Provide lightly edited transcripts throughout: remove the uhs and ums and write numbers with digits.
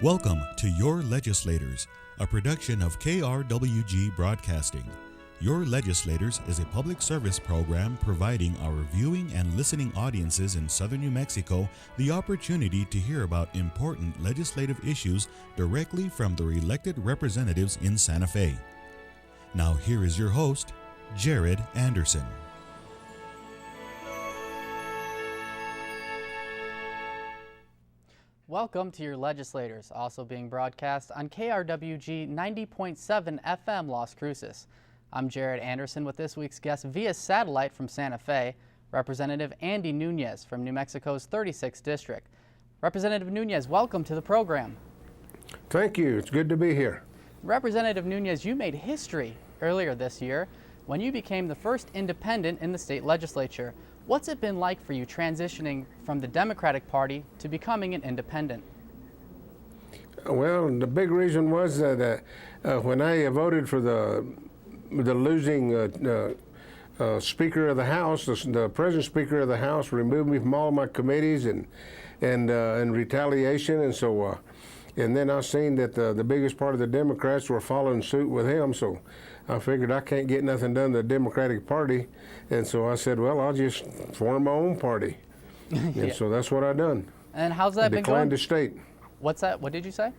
Welcome to Your Legislators, a production of KRWG Broadcasting. Your Legislators is a public service program providing our viewing and listening audiences in southern New Mexico the opportunity to hear about important legislative issues directly from their elected representatives in Santa Fe. Now here is your host, Jared Andersen. Welcome to Your Legislators, also being broadcast on KRWG 90.7 FM Las Cruces. I'm Jared Andersen with this week's guest via satellite from Santa Fe, Representative Andy Nunez from New Mexico's 36th District. Representative Nunez, welcome to the program. Thank you. It's good to be here. Representative Nunez, you made history earlier this year when you became the first independent in the state legislature. What's it been like for you transitioning from the Democratic Party to becoming an independent? Well, the big reason was that when I voted for the losing Speaker of the House, the present Speaker of the House removed me from all of my committees and retaliation, and so and then I seen that the biggest part of the Democrats were following suit with him, so I figured I can't get nothing done to the Democratic Party, and so I said, well, I'll just form my own party. And so that's what I done. And how's that been going? Declined to state. What's that? What did you say?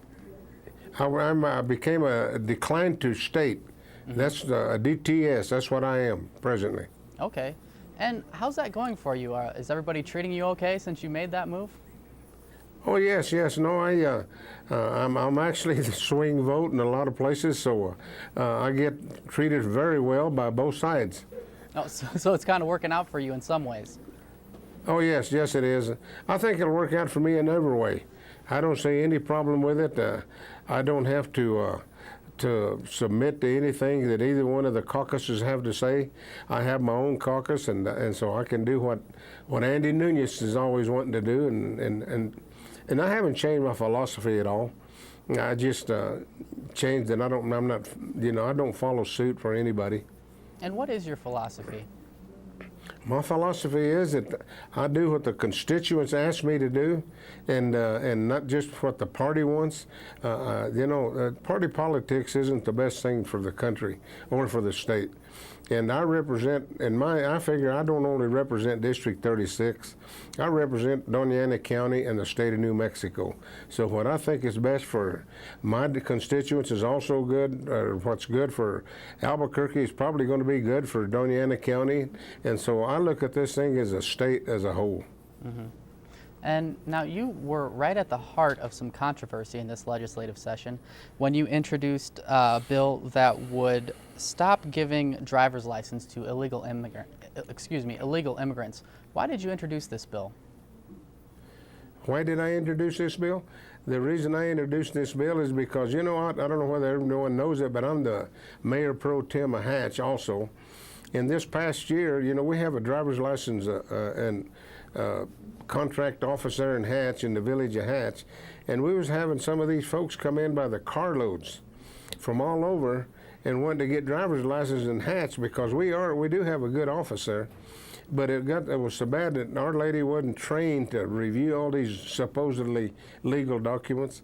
I became a declined to state. Mm-hmm. That's a DTS. That's what I am presently. Okay. And how's that going for you? Is everybody treating you okay since you made that move? Oh yes. No, I'm actually the swing vote in a lot of places, so I get treated very well by both sides. Oh, so it's kind of working out for you in some ways. Oh yes, it is. I think it'll work out for me in every way. I don't see any problem with it. I don't have to submit to anything that either one of the caucuses have to say. I have my own caucus, and so I can do what Andy Nunez is always wanting to do, and I haven't changed my philosophy at all. I just changed that I don't follow suit for anybody. And what is your philosophy? My philosophy is that I do what the constituents ask me to do, and not just what the party wants. Party politics isn't the best thing for the country or for the state. And I figure I don't only represent District 36, I represent Doña Ana County and the state of New Mexico. So what I think is best for my constituents is also good, or what's good for Albuquerque is probably going to be good for Doña Ana County. And so I look at this thing as a state as a whole. Mm-hmm. And now you were right at the heart of some controversy in this legislative session when you introduced a bill that would stop giving driver's license to illegal immigrants. Why did you introduce this bill? Why did I introduce this bill? The reason I introduced this bill is because, I don't know whether everyone knows it, but I'm the Mayor Pro Tem of Hatch also. In this past year, we have a driver's license and contract officer in Hatch, in the village of Hatch, and we was having some of these folks come in by the carloads from all over and wanted to get driver's license in Hatch because we do have a good officer, but it was so bad that our lady wasn't trained to review all these supposedly legal documents.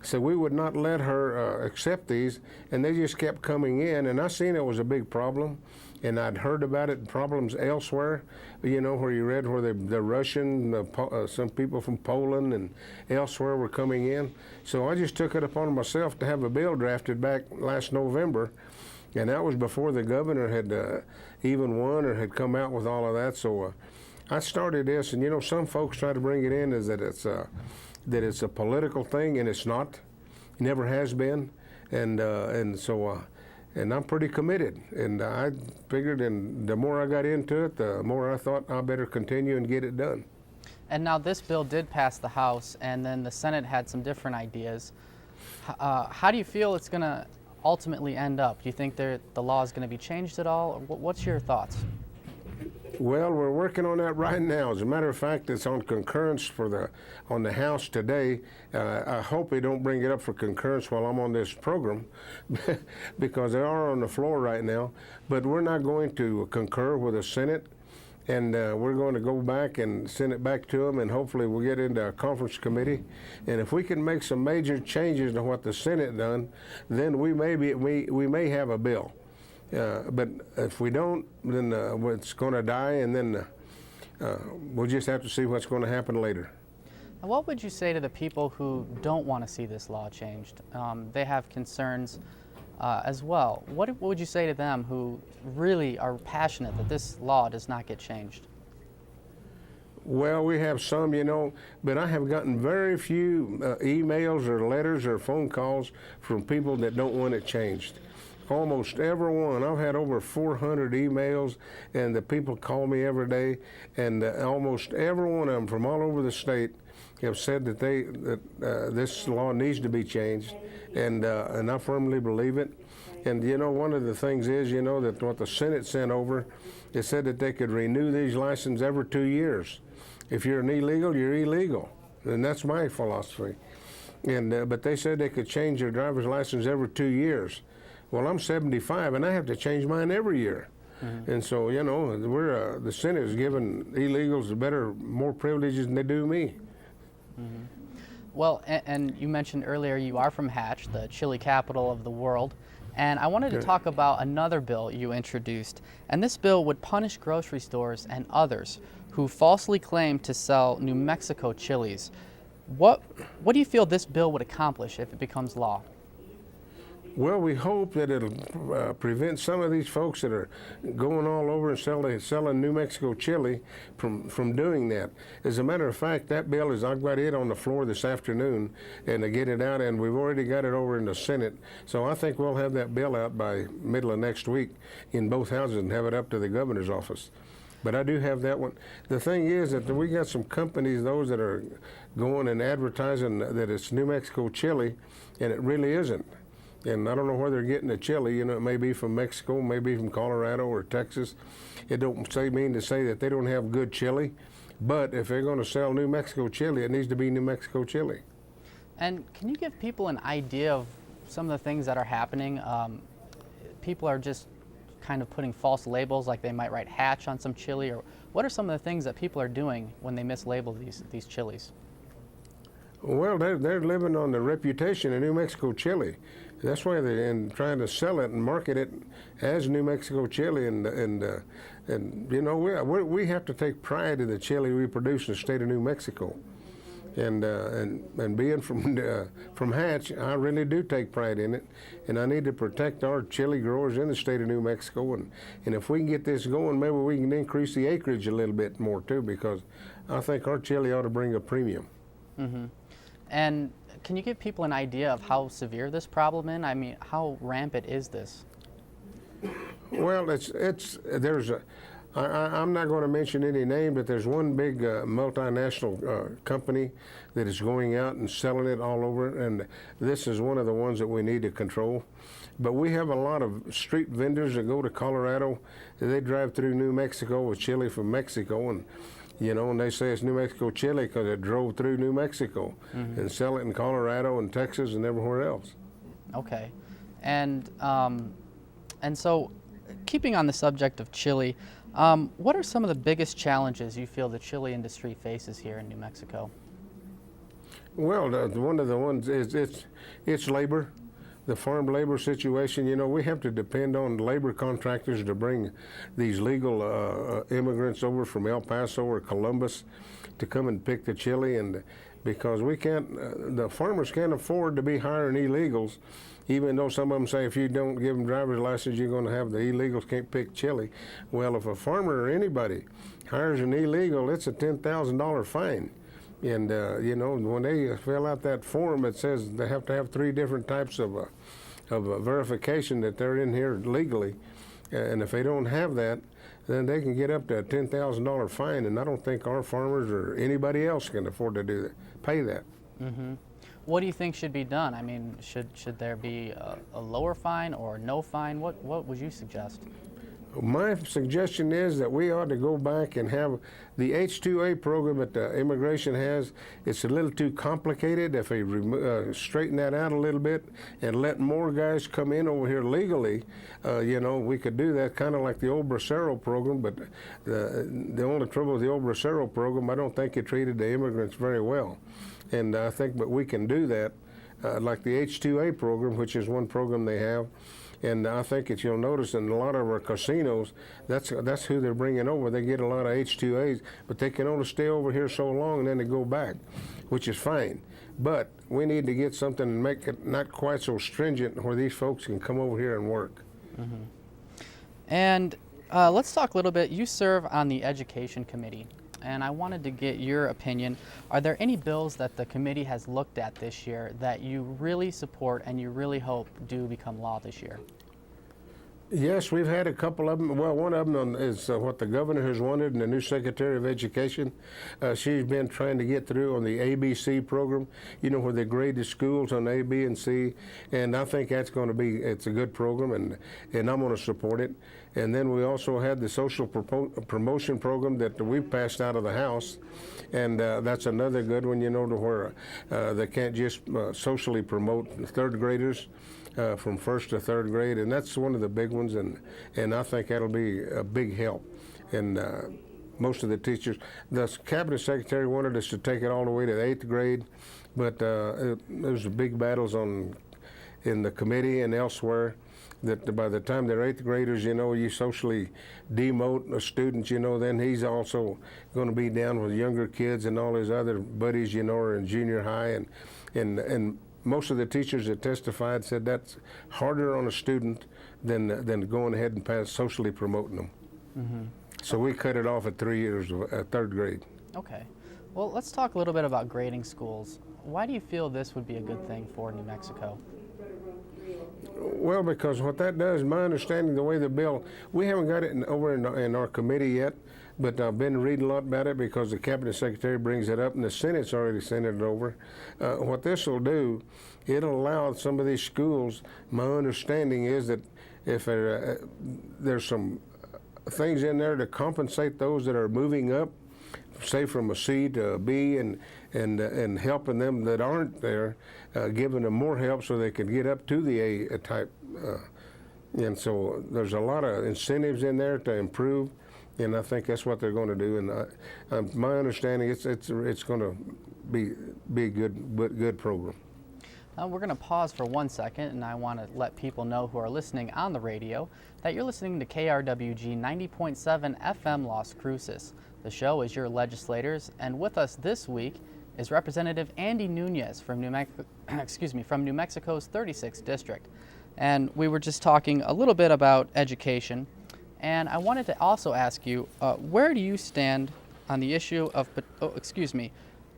So we would not let her accept these, and they just kept coming in, and I seen it was a big problem, and I'd heard about it, problems elsewhere, where you read where the Russian, some people from Poland and elsewhere were coming in. So I just took it upon myself to have a bill drafted back last November, and that was before the governor had even won or had come out with all of that. So I started this, and some folks try to bring it in as that it's a political thing, and it's not. It never has been, and so I'm pretty committed. And I figured, and the more I got into it, the more I thought I better continue and get it done. And now this bill did pass the House, and then the Senate had some different ideas. How do you feel it's going to ultimately end up? Do you think the law is going to be changed at all? What's your thoughts? Well, we're working on that right now. As a matter of fact, it's on concurrence on the House today. I hope they don't bring it up for concurrence while I'm on this program because they are on the floor right now. But we're not going to concur with the Senate. and we're going to go back and send it back to them, and hopefully we'll get into a conference committee. And if we can make some major changes to what the Senate done, then we may have a bill. But if we don't, then it's going to die, and then we'll just have to see what's going to happen later. And what would you say to the people who don't want to see this law changed? They have concerns as well. What would you say to them who really are passionate that this law does not get changed? Well, we have some, but I have gotten very few emails or letters or phone calls from people that don't want it changed. Almost everyone. I've had over 400 emails, and the people call me every day, and almost every one of them from all over the state have said that this law needs to be changed, and I firmly believe it. And one of the things is, that what the Senate sent over, it said that they could renew these licenses every 2 years. If you're an illegal, you're illegal, and that's my philosophy. And but they said they could change their driver's license every 2 years. Well, I'm 75, and I have to change mine every year. Mm-hmm. And so, the Senate is giving illegals more privileges than they do me. Mm-hmm. Well, and you mentioned earlier you are from Hatch, the chili capital of the world, and I wanted to talk about another bill you introduced. And this bill would punish grocery stores and others who falsely claim to sell New Mexico chilies. What do you feel this bill would accomplish if it becomes law? Well, we hope that it'll prevent some of these folks that are going all over and selling New Mexico chili from doing that. As a matter of fact, that bill I've got it on the floor this afternoon, and to get it out, and we've already got it over in the Senate. So I think we'll have that bill out by middle of next week in both houses and have it up to the governor's office. But I do have that one. The thing is that we got some companies, those that are going and advertising that it's New Mexico chili, and it really isn't. And I don't know where they're getting the chili. It may be from Mexico, maybe from Colorado or Texas. It don't mean to say that they don't have good chili, but if they're going to sell New Mexico chili, it needs to be New Mexico chili. And can you give people an idea of some of the things that are happening? People are just kind of putting false labels, like they might write Hatch on some chili, or what are some of the things that people are doing when they mislabel these chilies? Well, they're living on the reputation of New Mexico chili. That's why they're trying to sell it and market it as New Mexico chili, and we have to take pride in the chili we produce in the state of New Mexico, and being from Hatch, I really do take pride in it, and I need to protect our chili growers in the state of New Mexico, and if we can get this going, maybe we can increase the acreage a little bit more too, because I think our chili ought to bring a premium. Mm-hmm. And can you give people an idea of how severe this problem is? I mean, how rampant is this? Well, I'm not going to mention any name, but there's one big multinational company that is going out and selling it all over, and this is one of the ones that we need to control. But we have a lot of street vendors that go to Colorado. They drive through New Mexico with chili from Mexico, and they say it's New Mexico chili because it drove through New Mexico, mm-hmm. and sell it in Colorado and Texas and everywhere else. Okay, and so, keeping on the subject of chili, what are some of the biggest challenges you feel the chili industry faces here in New Mexico? Well, one of the ones is it's labor. The farm labor situation, we have to depend on labor contractors to bring these legal immigrants over from El Paso or Columbus to come and pick the chili, and because the farmers can't afford to be hiring illegals, even though some of them say if you don't give them driver's license, you're going to have the illegals can't pick chili. Well, if a farmer or anybody hires an illegal, it's a $10,000 fine. And, when they fill out that form, it says they have to have 3 different types of verification that they're in here legally. And if they don't have that, then they can get up to a $10,000 fine. And I don't think our farmers or anybody else can afford to pay that. Mm-hmm. What do you think should be done? I mean, should there be a lower fine or no fine? What would you suggest? My suggestion is that we ought to go back and have the H-2A program that the immigration has. It's a little too complicated. If we straighten that out a little bit and let more guys come in over here legally, we could do that kind of like the old Bracero program. But the only trouble with the old Bracero program, I don't think it treated the immigrants very well. And I think but we can do that, like the H-2A program, which is one program they have. And I think that you'll notice in a lot of our casinos, that's who they're bringing over. They get a lot of H-2As, but they can only stay over here so long and then they go back, which is fine. But we need to get something and make it not quite so stringent where these folks can come over here and work. Mm-hmm. And let's talk a little bit. You serve on the Education Committee, and I wanted to get your opinion. Are there any bills that the committee has looked at this year that you really support and you really hope do become law this year? Yes, we've had a couple of them. Well, one of them is what the governor has wanted, and the new Secretary of Education. She's been trying to get through on the ABC program, where they grade the schools on A, B, and C. And I think that's going to be, it's a good program, and I'm going to support it. And then we also had the social promotion program that we passed out of the House. And that's another good one, to where they can't just socially promote third graders. From first to third grade, and that's one of the big ones, and I think that'll be a big help. And most of the teachers, the cabinet secretary wanted us to take it all the way to the 8th grade, but there was big battles in the committee and elsewhere that by the time they're 8th graders, you socially demote a student, then he's also going to be down with younger kids and all his other buddies, are in junior high, and most of the teachers that testified said that's harder on a student than going ahead and socially promoting them. Mm-hmm. So we cut it off at 3 years of 3rd grade. Okay. Well, let's talk a little bit about grading schools. Why do you feel this would be a good thing for New Mexico? Well, because what that does, my understanding, the way the bill, we haven't got it over in our committee yet, but I've been reading a lot about it because the cabinet secretary brings it up and the Senate's already sent it over. What this will do, it'll allow some of these schools, my understanding is that if there's some things in there to compensate those that are moving up, say from a C to a B, and helping them that aren't there, giving them more help so they can get up to the A type. And so there's a lot of incentives in there to improve. And I think that's what they're going to do. And my understanding, it's going to be a good program. We're going to pause for 1 second, and I want to let people know who are listening on the radio that you're listening to KRWG 90.7 FM Las Cruces. The show is Your Legislators, and with us this week is Representative Andy Nunez from New Mexico's 36th District. And we were just talking a little bit about education. And I wanted to also ask you, where do you stand on the issue of,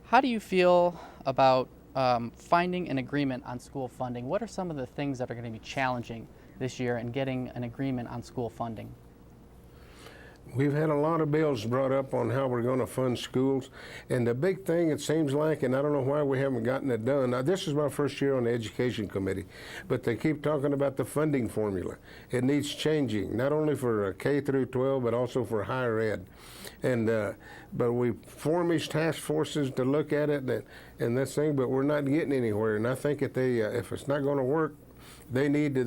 how do you feel about finding an agreement on school funding? What are some of the things that are going to be challenging this year in getting an agreement on school funding? We've had a lot of bills brought up on how we're going to fund schools, and the big thing it seems like, and I don't know why we haven't gotten it done. Now, this is my first year on the Education Committee, but they keep talking about the funding formula. It needs changing, not only for K through 12, but also for higher ed. And but we form these task forces to look at it and this thing, but we're not getting anywhere. And I think if if it's not going to work, they need to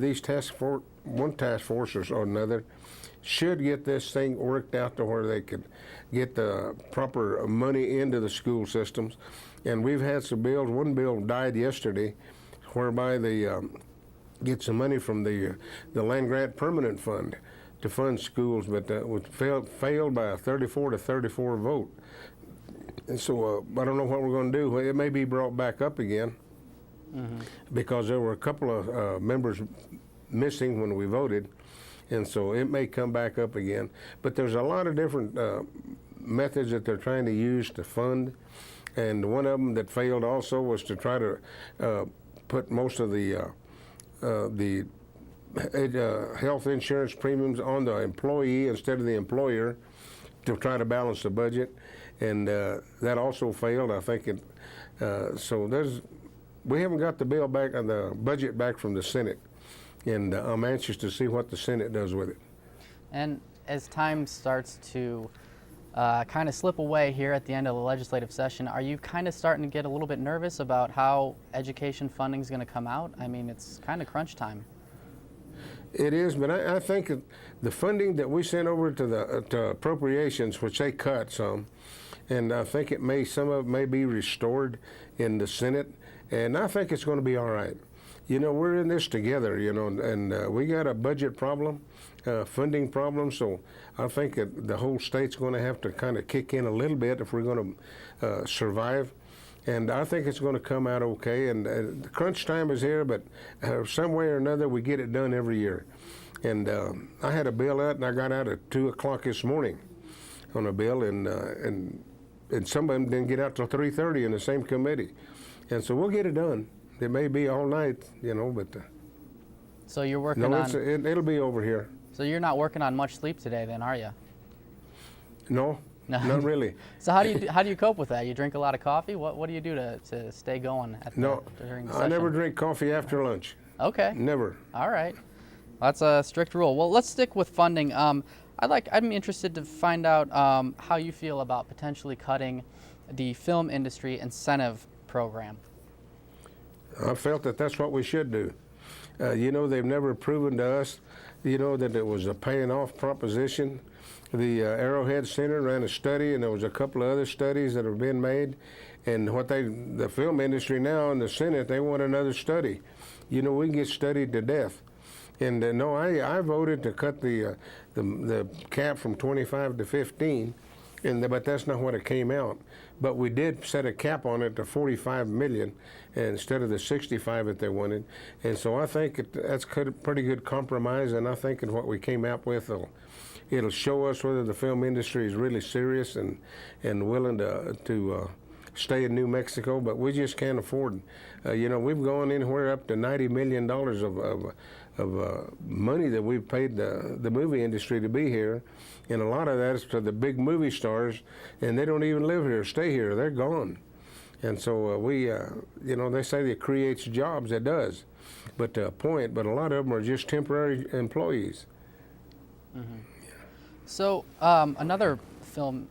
one task force or another should get this thing worked out to where they could get the proper money into the school systems. And we've had some bills. One bill died yesterday, whereby they get some money from the Land Grant Permanent Fund to fund schools, but failed by a 34 to 34 vote. And so I don't know what we're going to do. It may be brought back up again, because there were a couple of members missing when we voted. And so it may come back up again. But there's a lot of different methods that they're trying to use to fund. And one of them that failed also was to try to put most of the health insurance premiums on the employee instead of the employer to try to balance the budget. And that also failed. I think we haven't got the bill back, the budget back from the Senate. And I'm anxious to see what the Senate does with it. And as time starts to kind of slip away here at the end of the legislative session, are you kind of starting to get a little bit nervous about how education funding is going to come out? I mean, it's kind of crunch time. It is, but I think that the funding that we sent over to the to appropriations, which they cut some, and I think some of it may be restored in the Senate, and I think it's going to be all right. You know, we're in this together, you know, and we got a budget problem, funding problem, so I think that the whole state's going to have to kind of kick in a little bit if we're going to survive. And I think it's going to come out okay. And the crunch time is here, but some way or another, we get it done every year. And I had a bill out, and I got out at 2 o'clock this morning on a bill, and some of them didn't get out till 3:30 in the same committee. And so we'll get it done. It may be all night, you know, but so you're working no, on. it'll be over here. So you're not working on much sleep today, then, are you? No. Not really. So how do you cope with that? You drink a lot of coffee? What do you do to stay going during the session? I never drink coffee after lunch. Okay. Never. All right. That's a strict rule. Well, let's stick with funding. I'd be interested to find out how you feel about potentially cutting the film industry incentive program. I felt that that's what we should do. You know, they've never proven to us, you know, that it was a paying off proposition. The Arrowhead Center ran a study, and there was a couple of other studies that have been made. And the film industry now in the Senate, they want another study. You know, we can get studied to death. And no, I voted to cut the cap from 25 to 15, but that's not what it came out. But we did set a cap on it to 45 million instead of the 65 that they wanted. And so I think that's a pretty good compromise, and I think that what we came out with it'll show us whether the film industry is really serious and willing to stay in New Mexico, but we just can't afford. You know, we've gone anywhere up to $90 million of money that we've paid the movie industry to be here, and a lot of that is to the big movie stars, and they don't even live here, stay here, they're gone. And so you know, they say it creates jobs, it does, but to a point, but a lot of them are just temporary employees. Mm-hmm. So another film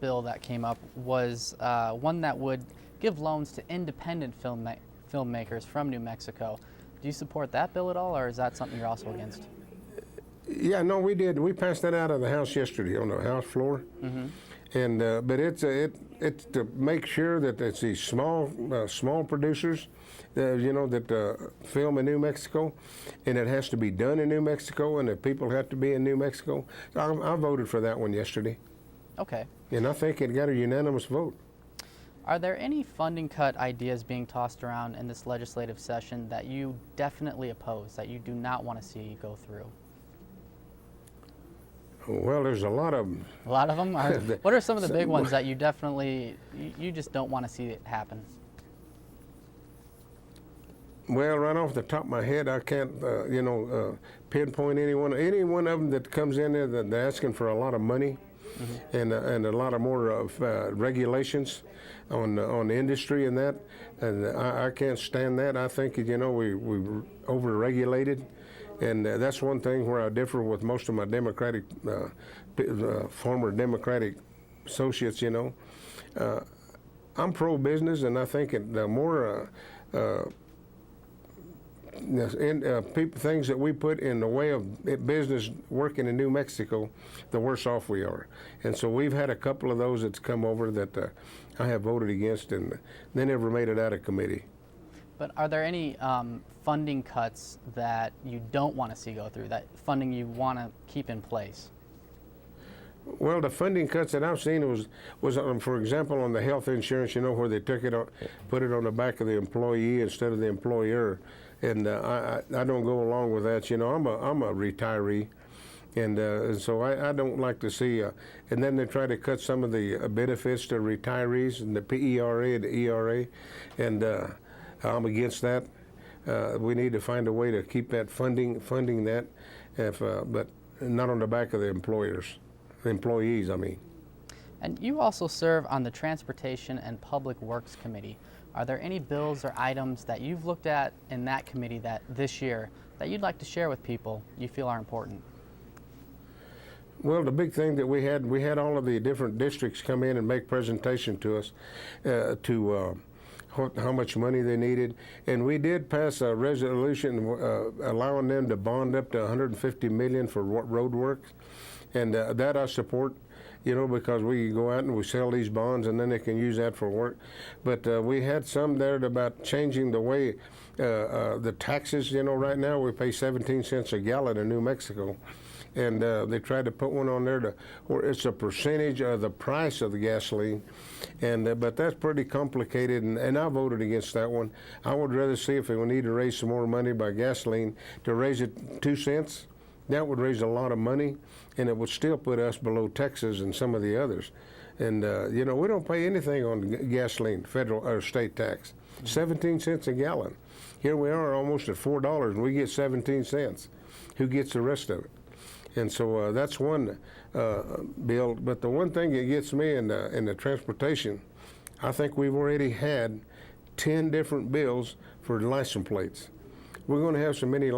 bill that came up was one that would give loans to independent filmmakers from New Mexico. Do you support that bill at all, or is that something you're also against? Yeah, no, we did. We passed that out of the House yesterday on the House floor. Mm-hmm. And but it's to make sure that it's these small producers, you know, that film in New Mexico, and it has to be done in New Mexico, and that people have to be in New Mexico. I voted for that one yesterday. Okay. And I think it got a unanimous vote. Are there any funding cut ideas being tossed around in this legislative session that you definitely oppose, that you do not want to see go through? Well, there's a lot of them. A lot of them? What are some of the big ones that you just don't want to see it happen? Well, right off the top of my head, I can't, you know, pinpoint any one of them that comes in there that they're asking for a lot of money, mm-hmm. and a lot of more regulations on the industry and that, and I can't stand that. I think, you know, we over-regulated. And that's one thing where I differ with most of my Democratic, former Democratic associates, you know. I'm pro-business, and I think the more things that we put in the way of business working in New Mexico, the worse off we are. And so we've had a couple of those that's come over that I have voted against, and they never made it out of committee. But are there any funding cuts that you don't want to see go through, that funding you want to keep in place? Well, the funding cuts that I've seen was for example, on the health insurance, you know, where they took it on, put it on the back of the employee instead of the employer. And I don't go along with that. You know, I'm a retiree. And so I don't like to see, and then they try to cut some of the benefits to retirees and the PERA and the ERA, and I'm against that. We need to find a way to keep that funding that, but not on the back of the employees, I mean. And you also serve on the Transportation and Public Works Committee. Are there any bills or items that you've looked at in that committee that this year that you'd like to share with people you feel are important? Well, the big thing that we had all of the different districts come in and make presentation to us how much money they needed, and we did pass a resolution allowing them to bond up to $150 million for road work, and that I support. You know, because we go out and we sell these bonds and then they can use that for work. But we had some there about changing the way the taxes, you know, right now we pay 17 cents a gallon in New Mexico. And they tried to put one on there where it's a percentage of the price of the gasoline. And but that's pretty complicated, and I voted against that one. I would rather see if we need to raise some more money by gasoline, to raise it 2 cents. That would raise a lot of money, and it would still put us below Texas and some of the others. And, you know, we don't pay anything on gasoline, federal or state tax. 17 cents a gallon. Here we are almost at $4, and we get 17 cents. Who gets the rest of it? And so that's one bill. But the one thing that gets me in the transportation, I think we've already had 10 different bills for license plates. We're going to have so many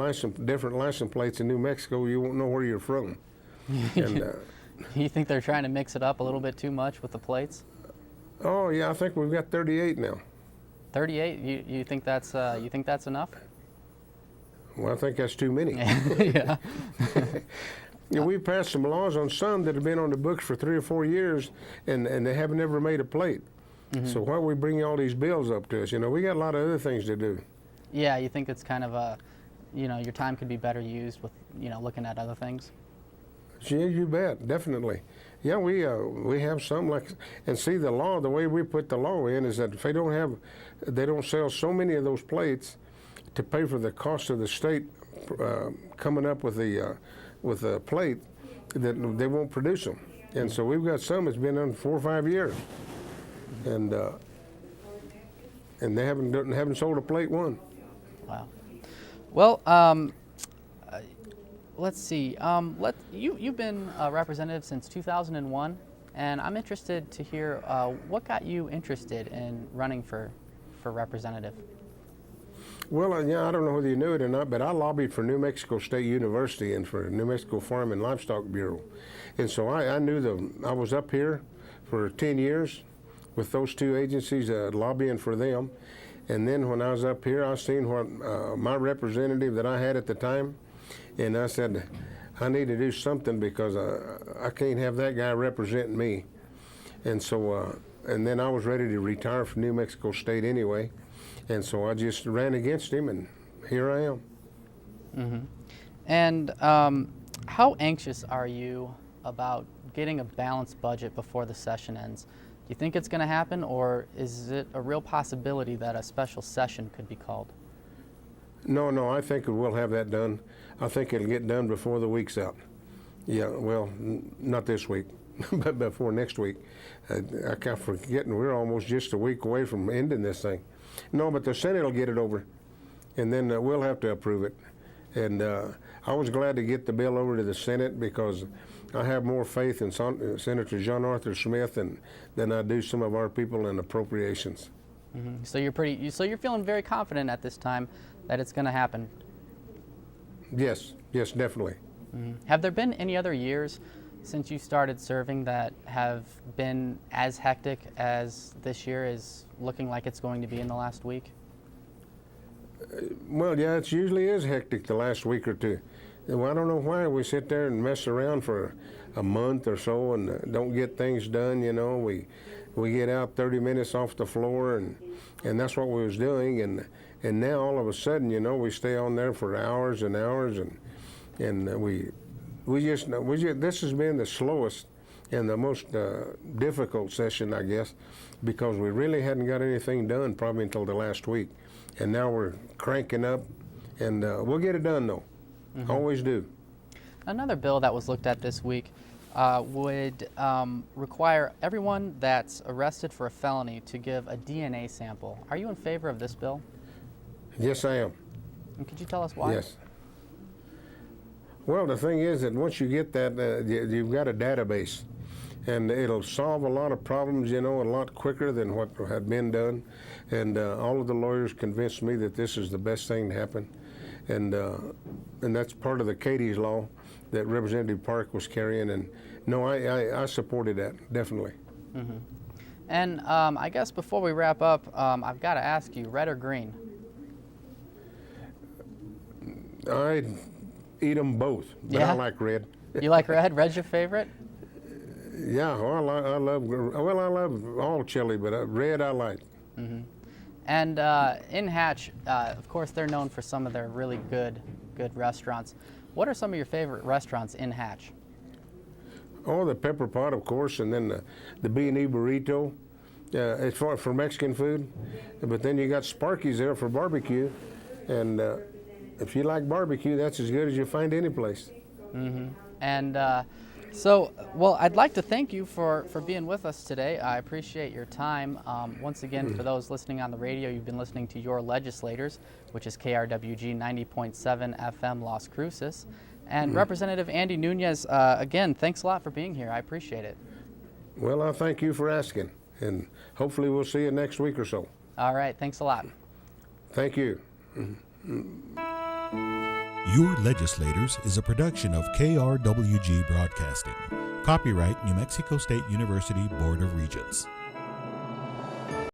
different license plates in New Mexico, you won't know where you're from. And, you think they're trying to mix it up a little bit too much with the plates? Oh yeah, I think we've got 38 now. 38? You think that's enough? Well, I think that's too many. Yeah. Yeah, we passed some laws on some that have been on the books for 3 or 4 years, and they haven't ever made a plate. Mm-hmm. So why are we bringing all these bills up to us? You know, we got a lot of other things to do. Yeah, you think it's kind of a, you know, your time could be better used with, you know, looking at other things? Yeah, you bet, definitely. Yeah, we have some and see the law, the way we put the law in is that if they don't sell so many of those plates to pay for the cost of the state coming up with the plate, that they won't produce them. And so we've got some that's been on 4 or 5 years, and they haven't sold a plate one. Wow. Well, let's see. You've been a representative since 2001, and I'm interested to hear what got you interested in running for representative. Well, yeah, I don't know whether you knew it or not, but I lobbied for New Mexico State University and for New Mexico Farm and Livestock Bureau, and so I knew I was up here for 10 years with those two agencies lobbying for them. And then when I was up here, I seen what my representative that I had at the time, and I said, I need to do something because I can't have that guy representing me. And so, and then I was ready to retire from New Mexico State anyway, and so I just ran against him, and here I am. Mm-hmm. And how anxious are you about getting a balanced budget before the session ends? Do you think it's going to happen, or is it a real possibility that a special session could be called? No, I think we'll have that done. I think it'll get done before the week's out. Yeah, well, not this week, but before next week. I keep forgetting we're almost just a week away from ending this thing. No, but the Senate will get it over, and then we'll have to approve it. And I was glad to get the bill over to the Senate because I have more faith in Senator John Arthur Smith than I do some of our people in appropriations. Mm-hmm. So you're feeling very confident at this time that it's going to happen. Yes, definitely. Mm-hmm. Have there been any other years since you started serving that have been as hectic as this year is looking like it's going to be in the last week? Well, yeah, it usually is hectic the last week or two. Well, I don't know why we sit there and mess around for a month or so and don't get things done. You know, we get out 30 minutes off the floor, and that's what we was doing. And now all of a sudden, you know, we stay on there for hours and hours, and we just this has been the slowest and the most difficult session, I guess, because we really hadn't got anything done probably until the last week, and now we're cranking up, and we'll get it done though. Mm-hmm. Always do. Another bill that was looked at this week would require everyone that's arrested for a felony to give a DNA sample. Are you in favor of this bill? Yes, I am. And could you tell us why? Yes. Well, the thing is that once you get that, you've got a database, and it'll solve a lot of problems, you know, a lot quicker than what had been done. And all of the lawyers convinced me that this is the best thing to happen. And that's part of the Katie's law, that Representative Park was carrying, and no, I supported that, definitely. Mm-hmm. And I guess before we wrap up, I've got to ask you, red or green? I eat them both, but I like red. You like red? Red's your favorite? Yeah, well, I love all chili, but red I like. Mm-hmm. And in Hatch, of course, they're known for some of their really good restaurants. What are some of your favorite restaurants in Hatch? Oh, the Pepper Pot, of course, and then the B&E Burrito. It's for Mexican food, but then you got Sparky's there for barbecue, and if you like barbecue, that's as good as you find any place. Mm-hmm. And well, I'd like to thank you for being with us today. I appreciate your time. Once again, for those listening on the radio, you've been listening to Your Legislators, which is KRWG 90.7 FM Las Cruces. And Representative Andy Nunez, again, thanks a lot for being here. I appreciate it. Well, I thank you for asking, and hopefully we'll see you next week or so. All right, thanks a lot. Thank you. Your Legislators is a production of KRWG Broadcasting. Copyright New Mexico State University Board of Regents.